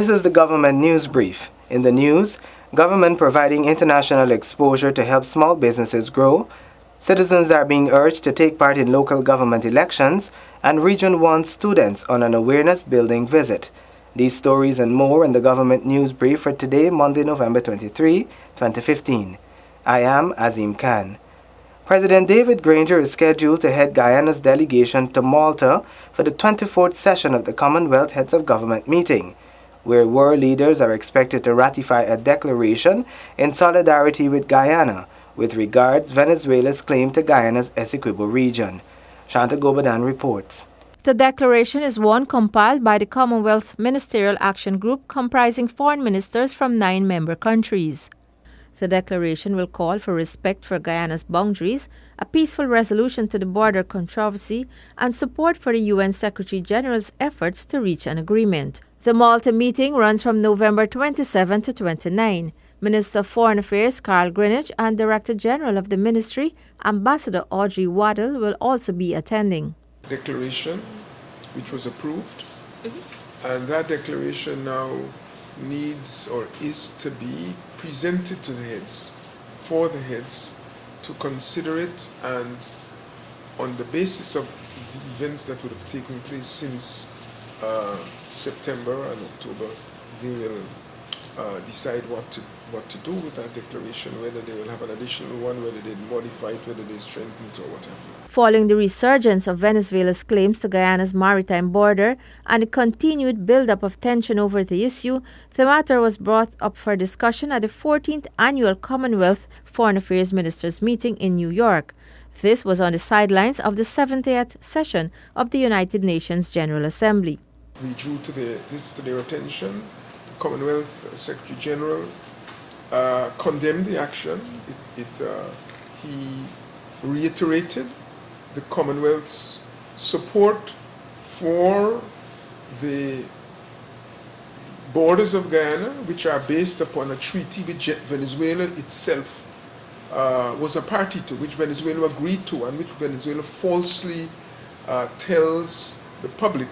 This is the government news brief. In the news, government providing international exposure to help small businesses grow, citizens are being urged to take part in local government elections, and Region 1 students on an awareness-building visit. These stories and more in the government news brief for today, Monday, November 23, 2015. I am Azim Khan. President David Granger is scheduled to head Guyana's delegation to Malta for the 24th session of the Commonwealth Heads of Government meeting, where world leaders are expected to ratify a declaration in solidarity with Guyana with regards Venezuela's claim to Guyana's Essequibo region. Shanta Gobadan reports. The declaration is one compiled by the Commonwealth Ministerial Action Group comprising foreign ministers from 9 member countries. The declaration will call for respect for Guyana's boundaries, a peaceful resolution to the border controversy, and support for the UN Secretary-General's efforts to reach an agreement. The Malta meeting runs from November 27 to 29. Minister of Foreign Affairs Carl Greenwich and Director General of the Ministry, Ambassador Audrey Waddell, will also be attending. Declaration, which was approved, and that declaration now needs or is to be presented to the heads, for the heads to consider it, and on the basis of the events that would have taken place since September and October, they will decide what to do with that declaration, whether they will have an additional one, whether they modify it, whether they strengthen it, or what have you. Following the resurgence of Venezuela's claims to Guyana's maritime border and the continued build-up of tension over the issue, the matter was brought up for discussion at the 14th Annual Commonwealth Foreign Affairs Ministers meeting in New York. This was on the sidelines of the 70th session of the United Nations General Assembly. We drew this to their attention. The Commonwealth Secretary General condemned the action. He reiterated the Commonwealth's support for the borders of Guyana, which are based upon a treaty which Venezuela itself was a party to, which Venezuela agreed to, and which Venezuela falsely tells the public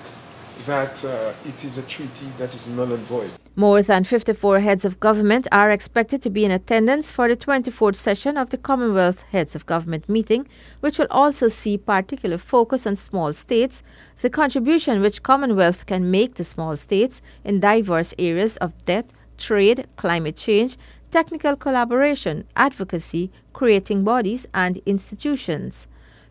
that it is a treaty that is null and void. More than 54 heads of government are expected to be in attendance for the 24th session of the Commonwealth Heads of Government meeting, which will also see particular focus on small states, the contribution which Commonwealth can make to small states in diverse areas of debt, trade, climate change, technical collaboration, advocacy, creating bodies and institutions.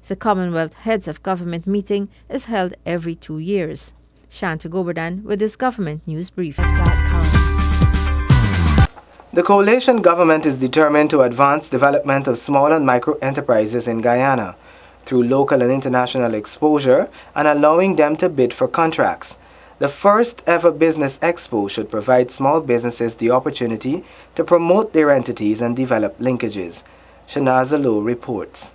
The Commonwealth Heads of Government meeting is held every 2 years. Shanta Goberdan with this government news brief. The coalition government is determined to advance development of small and micro enterprises in Guyana through local and international exposure and allowing them to bid for contracts. The first ever Business Expo should provide small businesses the opportunity to promote their entities and develop linkages. Shanaza Low reports.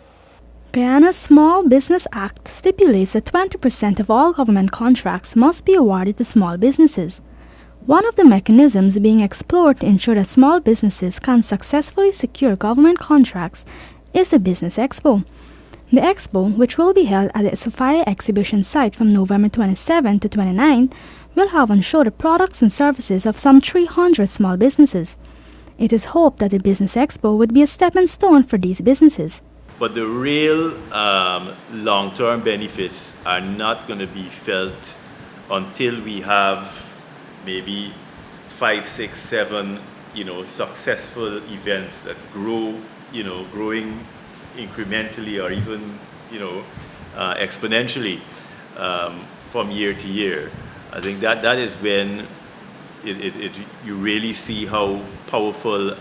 Guyana's Small Business Act stipulates that 20% of all government contracts must be awarded to small businesses. One of the mechanisms being explored to ensure that small businesses can successfully secure government contracts is the Business Expo. The Expo, which will be held at the Sophia exhibition site from November 27 to 29, will have on show the products and services of some 300 small businesses. It is hoped that the Business Expo would be a stepping stone for these businesses. But the real long-term benefits are not going to be felt until we have maybe 5, 6, 7, successful events that grow, growing incrementally or even, exponentially from year to year. I think that is when you really see how powerful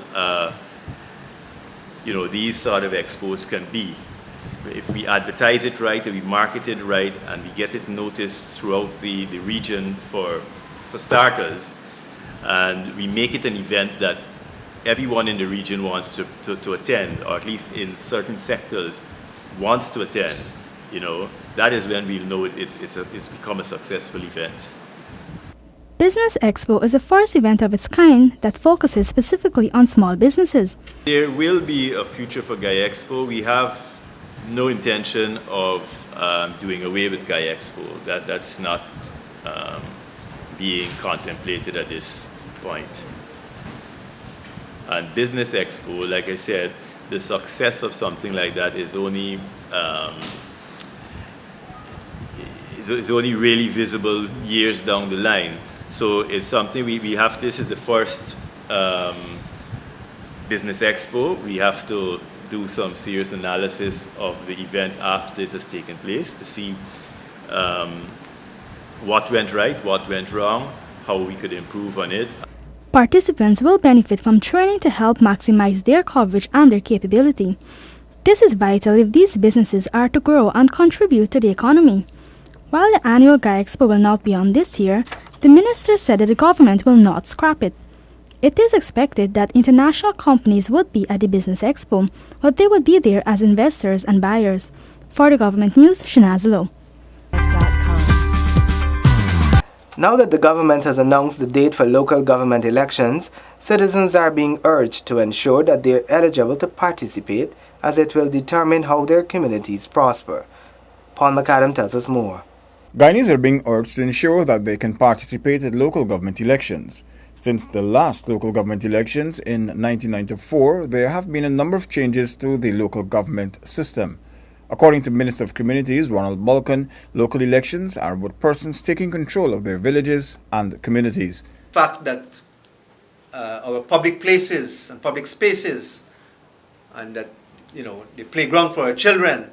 these sort of expos can be. If we advertise it right, if we market it right, and we get it noticed throughout the region for starters, and we make it an event that everyone in the region wants to attend, or at least in certain sectors wants to attend, that is when we'll know it's become a successful event. Business Expo is the first event of its kind that focuses specifically on small businesses. There will be a future for Gaia Expo. We have no intention of doing away with Gaia Expo. That's not being contemplated at this point. And Business Expo, like I said, the success of something like that is only really visible years down the line. So it's something we have. This is the first Business Expo. We have to do some serious analysis of the event after it has taken place to see what went right, what went wrong, how we could improve on it. Participants will benefit from training to help maximize their coverage and their capability. This is vital if these businesses are to grow and contribute to the economy. While the annual Guy Expo will not be on this year, the minister said that the government will not scrap it. It is expected that international companies would be at the Business Expo, but they would be there as investors and buyers. For the Government News, Shanaz Low. Now that the government has announced the date for local government elections, citizens are being urged to ensure that they are eligible to participate, as it will determine how their communities prosper. Paul McAdam tells us more. Guyanese are being urged to ensure that they can participate in local government elections. Since the last local government elections in 1994, there have been a number of changes to the local government system. According to Minister of Communities Ronald Balkan, local elections are about persons taking control of their villages and communities. The fact that our public places and public spaces and that the playground for our children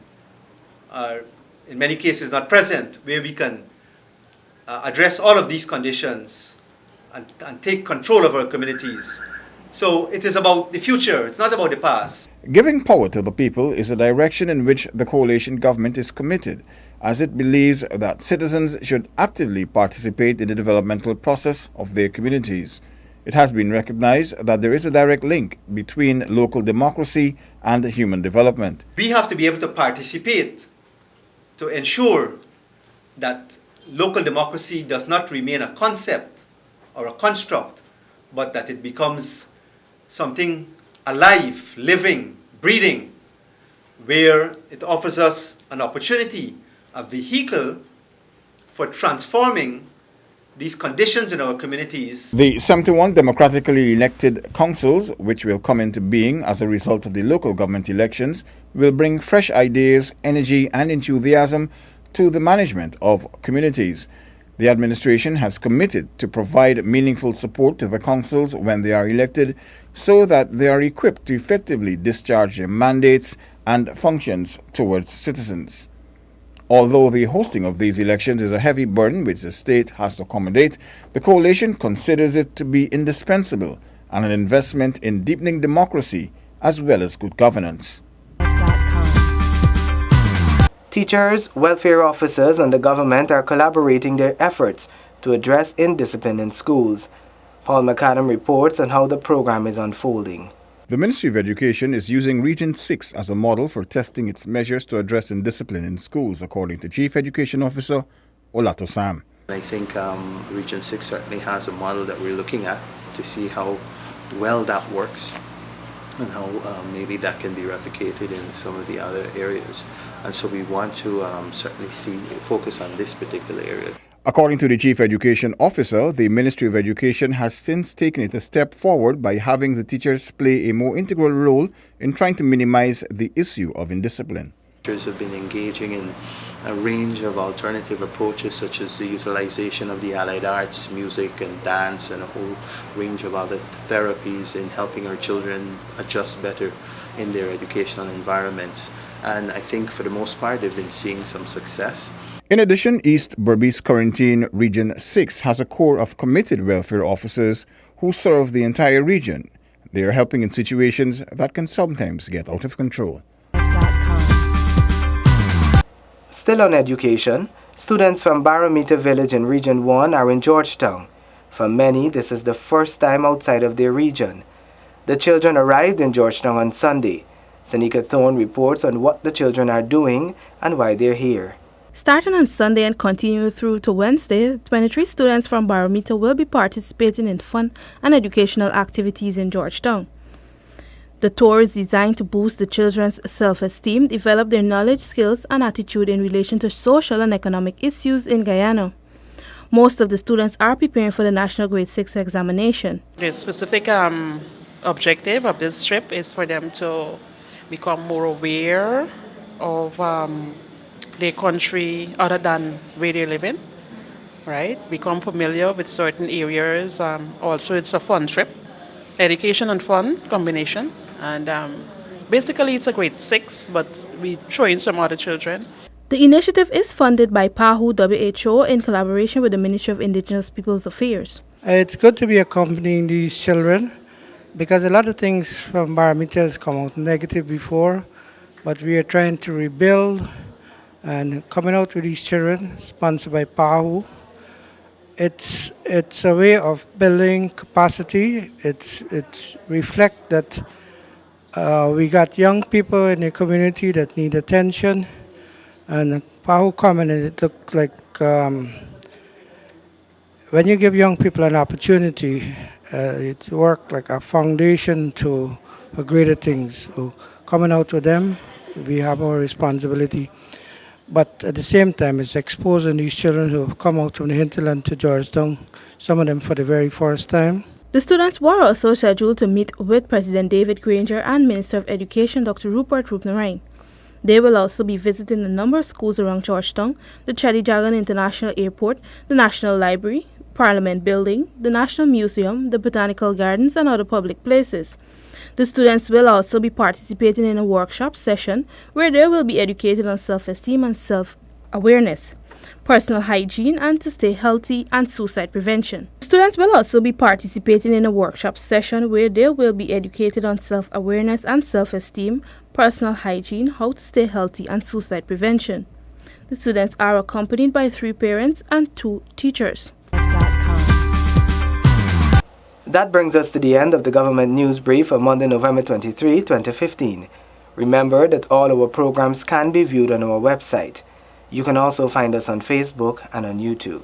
are in many cases not present, where we can address all of these conditions and take control of our communities. So it is about the future, it's not about the past. Giving power to the people is a direction in which the coalition government is committed, as it believes that citizens should actively participate in the developmental process of their communities. It has been recognized that there is a direct link between local democracy and human development. We have to be able to participate to ensure that local democracy does not remain a concept or a construct, but that it becomes something alive, living, breathing, where it offers us an opportunity, a vehicle for transforming these conditions in our communities. The 71 democratically elected councils, which will come into being as a result of the local government elections, will bring fresh ideas, energy and enthusiasm to the management of communities. The administration has committed to provide meaningful support to the councils when they are elected so that they are equipped to effectively discharge their mandates and functions towards citizens. Although the hosting of these elections is a heavy burden which the state has to accommodate, the coalition considers it to be indispensable and an investment in deepening democracy as well as good governance. Teachers, welfare officers and the government are collaborating their efforts to address indiscipline in schools. Paul McAdam reports on how the program is unfolding. The Ministry of Education is using Region 6 as a model for testing its measures to address indiscipline in schools, according to Chief Education Officer Olato Sam. I think Region 6 certainly has a model that we're looking at to see how well that works and how maybe that can be replicated in some of the other areas. And so we want to certainly focus on this particular area. According to the Chief Education Officer, the Ministry of Education has since taken it a step forward by having the teachers play a more integral role in trying to minimize the issue of indiscipline. Teachers have been engaging in a range of alternative approaches, such as the utilization of the allied arts, music and dance, and a whole range of other therapies in helping our children adjust better in their educational environments. And I think for the most part they've been seeing some success. In addition, East Berbice Quarantine Region 6 has a core of committed welfare officers who serve the entire region. They are helping in situations that can sometimes get out of control. Still on education, students from Barometer Village in Region 1 are in Georgetown. For many, this is the first time outside of their region. The children arrived in Georgetown on Sunday. Sanika Thorne reports on what the children are doing and why they're here. Starting on Sunday and continuing through to Wednesday, 23 students from Barometer will be participating in fun and educational activities in Georgetown. The tour is designed to boost the children's self-esteem, develop their knowledge, skills, and attitude in relation to social and economic issues in Guyana. Most of the students are preparing for the National Grade 6 examination. The specific objective of this trip is for them to become more aware of their country other than where they live in, right? Become familiar with certain areas. Also, it's a fun trip, education and fun combination. And basically, it's a grade 6, but we throw in some other children. The initiative is funded by PAHU WHO in collaboration with the Ministry of Indigenous Peoples Affairs. It's good to be accompanying these children because a lot of things from Barometer has come out negative before, but we are trying to rebuild and coming out with these children, sponsored by PAHU. It's a way of building capacity. It's reflect that we got young people in the community that need attention. And PAHU commented, it looked like when you give young people an opportunity, it worked like a foundation for greater things. So coming out with them, we have our responsibility. But at the same time, it's exposing these children who have come out from the hinterland to Georgetown, some of them for the very first time. The students were also scheduled to meet with President David Granger and Minister of Education Dr. Rupert Rupnarine. They will also be visiting a number of schools around Georgetown, the Cheddi Jagan International Airport, the National Library, Parliament Building, the National Museum, the Botanical Gardens, and other public places. The students will also be participating in a workshop session where they will be educated on self-esteem and self-awareness, personal hygiene, and to stay healthy, and suicide prevention. Students will also be participating in a workshop session where they will be educated on self-awareness and self-esteem, personal hygiene, how to stay healthy, and suicide prevention. The students are accompanied by 3 parents and 2 teachers. That brings us to the end of the government news brief for Monday, November 23, 2015. Remember that all our programs can be viewed on our website. You can also find us on Facebook and on YouTube.